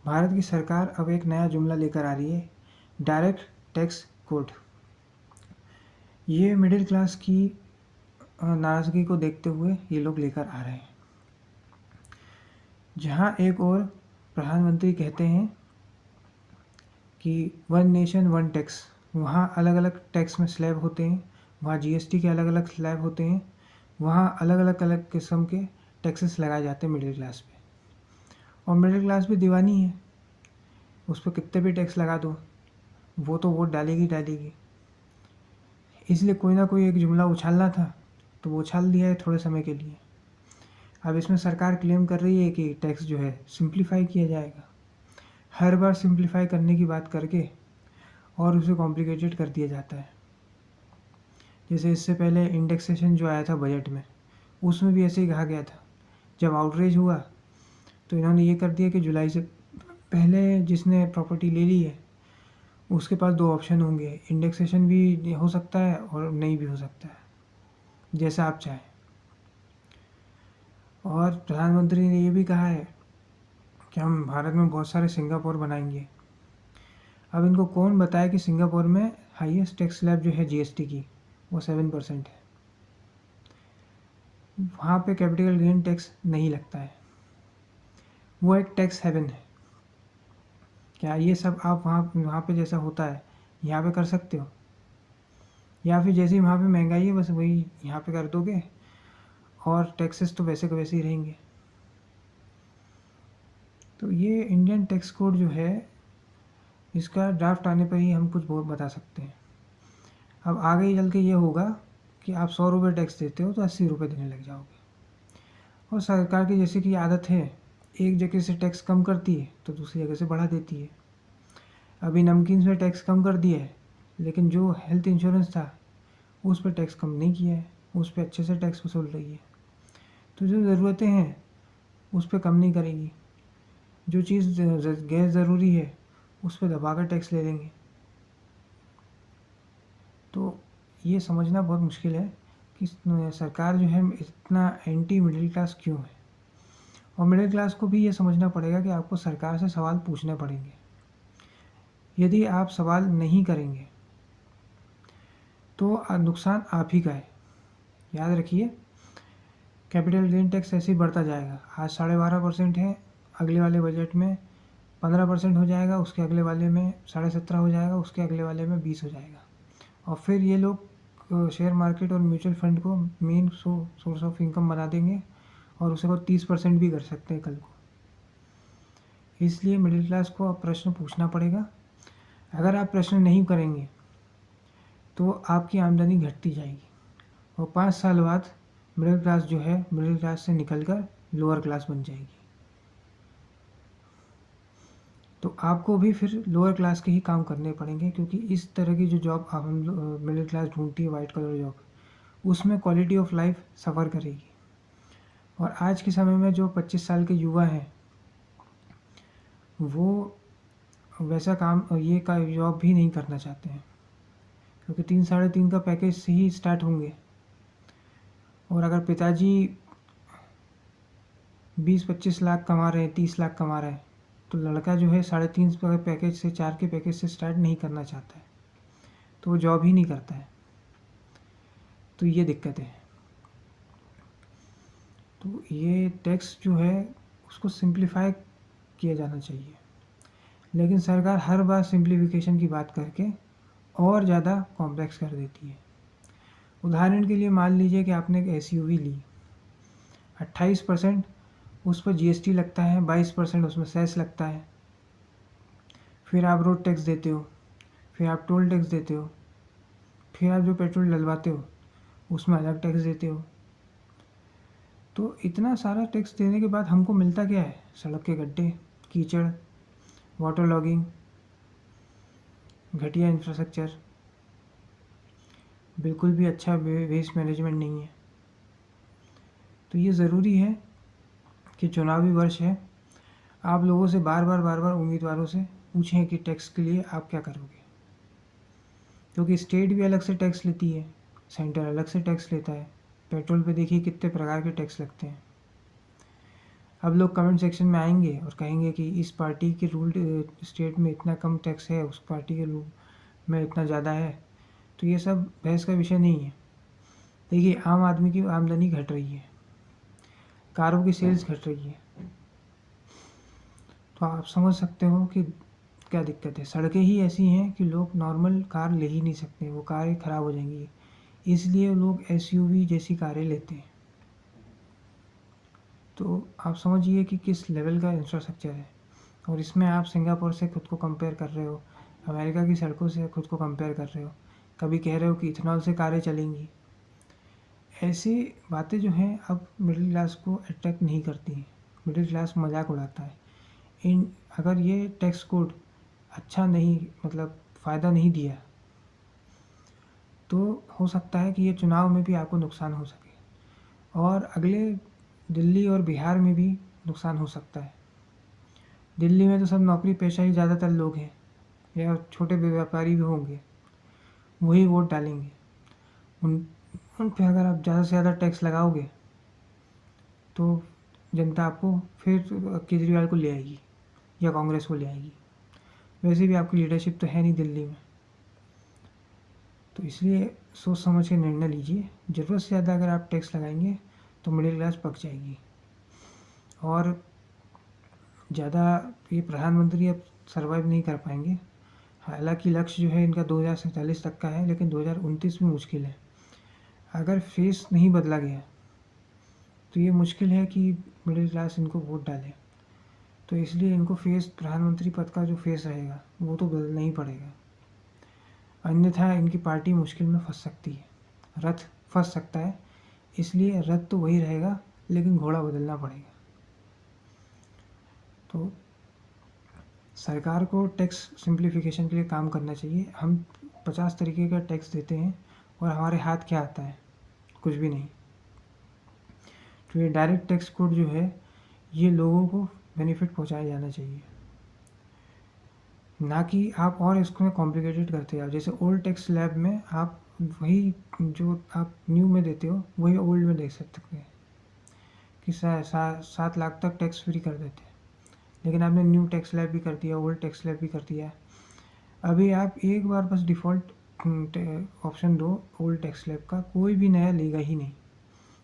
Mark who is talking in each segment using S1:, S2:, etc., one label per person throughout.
S1: भारत की सरकार अब एक नया जुमला लेकर आ रही है, डायरेक्ट टैक्स कोड। ये मिडिल क्लास की नाराज़गी को देखते हुए ये लोग लेकर आ रहे हैं। जहाँ एक और प्रधानमंत्री कहते हैं कि वन नेशन वन टैक्स, वहाँ अलग अलग टैक्स में स्लैब होते हैं, वहाँ जीएसटी के अलग अलग स्लैब होते हैं, वहाँ अलग किस्म के टैक्सेस लगाए जाते हैं मिडिल क्लास पे। और मिडिल क्लास भी दीवानी है, उस पर कितने भी टैक्स लगा दो वो तो वोट डालेगी। इसलिए कोई ना कोई एक जुमला उछालना था तो वो उछाल दिया है थोड़े समय के लिए। अब इसमें सरकार क्लेम कर रही है कि टैक्स जो है सिंप्लीफाई किया जाएगा। हर बार सिंप्लीफाई करने की बात करके और उसे कॉम्प्लिकेटेड कर दिया जाता है। जैसे इससे पहले इंडेक्सेशन जो आया था बजट में, उसमें भी ऐसे ही कहा गया था। जब आउटरीच हुआ तो इन्होंने ये कर दिया कि जुलाई से पहले जिसने प्रॉपर्टी ले ली है उसके पास 2 ऑप्शन होंगे, इंडेक्सेशन भी हो सकता है और नहीं भी हो सकता है, जैसा आप चाहें। और प्रधानमंत्री ने ये भी कहा है कि हम भारत में बहुत सारे सिंगापुर बनाएंगे। अब इनको कौन बताए कि सिंगापुर में हाईएस्ट टैक्स स्लैब जो है जीएसटी की वो 7% है। वहाँ पे कैपिटल गेन टैक्स नहीं लगता है, वो एक टैक्स हेवन है। क्या ये सब आप वहाँ पे जैसा होता है यहाँ पे कर सकते हो? या फिर जैसी वहाँ पे महंगाई है बस वही यहाँ पे कर दोगे और टैक्सेस तो वैसे के वैसे ही रहेंगे। तो ये इंडियन टैक्स कोड जो है, इसका ड्राफ्ट आने पर ही हम कुछ बहुत बता सकते हैं। अब आगे चल के ये होगा कि आप 100 रुपये टैक्स देते हो तो 80 रुपये देने लग जाओगे। और सरकार की जैसे कि आदत है, एक जगह से टैक्स कम करती है तो दूसरी जगह से बढ़ा देती है। अभी नमकीन में टैक्स कम कर दिया है, लेकिन जो हेल्थ इंश्योरेंस था उस पर टैक्स कम नहीं किया है, उस पर अच्छे से टैक्स वसूल रही है। तो जो ज़रूरतें हैं उस पर कम नहीं करेगी, जो चीज़ गैर ज़रूरी है उस पर दबा कर टैक्स ले लेंगे। तो ये समझना बहुत मुश्किल है कि सरकार जो है इतना एंटी मिडिल क्लास क्यों है। और मिडिल क्लास को भी ये समझना पड़ेगा कि आपको सरकार से सवाल पूछने पड़ेंगे। यदि आप सवाल नहीं करेंगे तो नुकसान आप ही का है। याद रखिए, कैपिटल गेन टैक्स ऐसे ही बढ़ता जाएगा। आज 12.5% है, अगले वाले बजट में 15% हो जाएगा, उसके अगले वाले में 17.5 हो जाएगा, उसके अगले वाले में 20 हो जाएगा। और फिर ये लोग शेयर मार्केट और म्यूचुअल फंड को मेन सोर्स ऑफ इनकम बना देंगे और उसे वो 30% भी कर सकते हैं कल को। इसलिए मिडिल क्लास को अब प्रश्न पूछना पड़ेगा। अगर आप प्रश्न नहीं करेंगे तो आपकी आमदनी घटती जाएगी और 5 साल बाद मिडिल क्लास जो है मिडिल क्लास से निकलकर लोअर क्लास बन जाएगी। तो आपको भी फिर लोअर क्लास के ही काम करने पड़ेंगे, क्योंकि इस तरह की जो जॉब हम मिडिल क्लास ढूंढती है, वाइट कलर जॉब, उसमें क्वालिटी ऑफ लाइफ सफ़र करेगी। और आज के समय में जो 25 साल के युवा हैं वो वैसा काम ये का जॉब भी नहीं करना चाहते हैं, क्योंकि 3-3.5 का पैकेज से ही स्टार्ट होंगे। और अगर पिताजी 20-25 लाख कमा रहे हैं, 30 लाख कमा रहे हैं, तो लड़का जो है 3.5 का पैकेज से 4 के पैकेज से स्टार्ट नहीं करना चाहता है, तो वो जॉब ही नहीं करता है। तो ये दिक्कत है। तो ये टैक्स जो है उसको सिंप्लीफाई किया जाना चाहिए, लेकिन सरकार हर बार सिंप्लीफिकेशन की बात करके और ज़्यादा कॉम्प्लेक्स कर देती है। उदाहरण के लिए मान लीजिए कि आपने एक एसयूवी ली, 28% उस पर जीएसटी लगता है, 22% उसमें सेस लगता है। फिर आप रोड टैक्स देते हो, फिर आप टोल टैक्स देते हो, फिर आप जो पेट्रोल डलवाते हो उसमें अलग टैक्स देते हो। तो इतना सारा टैक्स देने के बाद हमको मिलता क्या है? सड़क के गड्ढे, कीचड़, वाटर लॉगिंग, घटिया इंफ्रास्ट्रक्चर, बिल्कुल भी अच्छा वेस्ट मैनेजमेंट नहीं है। तो ये ज़रूरी है कि चुनावी वर्ष है, आप लोगों से बार बार उम्मीदवारों से पूछें कि टैक्स के लिए आप क्या करोगे, क्योंकि स्टेट भी अलग से टैक्स लेती है, सेंटर अलग से टैक्स लेता है। पेट्रोल पे देखिए कितने प्रकार के टैक्स लगते हैं। अब लोग कमेंट सेक्शन में आएंगे और कहेंगे कि इस पार्टी के रूल्ड स्टेट में इतना कम टैक्स है, उस पार्टी के रूल में इतना ज़्यादा है। तो ये सब बहस का विषय नहीं है। देखिए, आम आदमी की आमदनी घट रही है, कारों की सेल्स घट रही है, तो आप समझ सकते हो कि क्या दिक्कत है। सड़कें ही ऐसी हैं कि लोग नॉर्मल कार ले ही नहीं सकते, वो कारें ख़राब हो जाएंगी, इसलिए लोग एसयूवी जैसी कारें लेते हैं। तो आप समझिए कि किस लेवल का इंफ्रास्ट्रक्चर है, और इसमें आप सिंगापुर से खुद को कंपेयर कर रहे हो, अमेरिका की सड़कों से खुद को कंपेयर कर रहे हो, कभी कह रहे हो कि इथेनॉल से कारें चलेंगी। ऐसी बातें जो हैं अब मिडिल क्लास को अट्रैक्ट नहीं करती हैं, मिडिल क्लास मजाक उड़ाता है। अगर ये टैक्स कोड अच्छा नहीं, मतलब फ़ायदा नहीं दिया, तो हो सकता है कि ये चुनाव में भी आपको नुकसान हो सके, और अगले दिल्ली और बिहार में भी नुकसान हो सकता है। दिल्ली में तो सब नौकरी पेशा ही ज़्यादातर लोग हैं, या छोटे व्यापारी भी होंगे, वही वोट डालेंगे। उन पे अगर आप ज़्यादा से ज़्यादा टैक्स लगाओगे तो जनता आपको फिर केजरीवाल को ले आएगी या कांग्रेस को ले आएगी। वैसे भी आपकी लीडरशिप तो है नहीं दिल्ली में, तो इसलिए सोच समझ के निर्णय लीजिए। ज़रूरत से ज़्यादा अगर आप टैक्स लगाएंगे तो मिडिल क्लास पक जाएगी, और ज़्यादा ये प्रधानमंत्री अब सर्वाइव नहीं कर पाएंगे। हालांकि लक्ष्य जो है इनका 2047 तक का है, लेकिन 2029 में मुश्किल है। अगर फेस नहीं बदला गया तो ये मुश्किल है कि मिडिल क्लास इनको वोट डाले। तो इसलिए इनको फेस, प्रधानमंत्री पद का जो फेस रहेगा वो तो बदलना ही पड़ेगा, अन्यथा इनकी पार्टी मुश्किल में फंस सकती है, रथ फंस सकता है। इसलिए रथ तो वही रहेगा, लेकिन घोड़ा बदलना पड़ेगा। तो सरकार को टैक्स सिंप्लीफिकेशन के लिए काम करना चाहिए। हम 50 तरीके का टैक्स देते हैं और हमारे हाथ क्या आता है, कुछ भी नहीं। तो ये डायरेक्ट टैक्स कोड जो है, ये लोगों को बेनिफिट पहुंचाया जाना चाहिए, ना कि आप और इसको कॉम्प्लिकेटेड करते जाओ। जैसे ओल्ड टैक्स स्लैब में आप वही जो आप न्यू में देते हो वही ओल्ड में दे सकते हैं कि 7 लाख तक टैक्स फ्री कर देते हैं, लेकिन आपने न्यू टैक्स स्लैब भी कर दिया, ओल्ड टैक्स स्लैब भी कर दिया। अभी आप एक बार बस डिफ़ॉल्ट ऑप्शन दो ओल्ड टैक्स स्लैब का, कोई भी नया लेगा ही नहीं।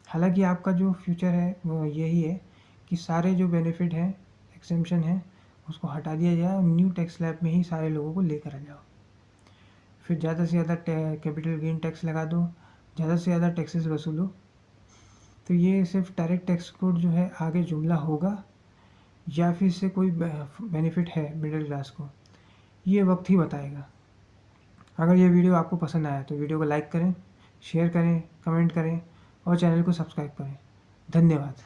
S1: हालांकि आपका जो फ्यूचर है वो यही है कि सारे जो बेनिफिट हैं, एक्सेम्पशन है, उसको हटा दिया जाए और न्यू टैक्स स्लैब में ही सारे लोगों को लेकर आ जाओ। फिर ज़्यादा से ज़्यादा कैपिटल गेन टैक्स लगा दो, ज़्यादा से ज़्यादा टैक्सेस वसूलो। तो ये सिर्फ डायरेक्ट टैक्स कोड जो है आगे जुमला होगा, या फिर इससे कोई बेनिफिट है मिडिल क्लास को, ये वक्त ही बताएगा। अगर ये वीडियो आपको पसंद आया तो वीडियो को लाइक करें, शेयर करें, कमेंट करें और चैनल को सब्सक्राइब करें। धन्यवाद।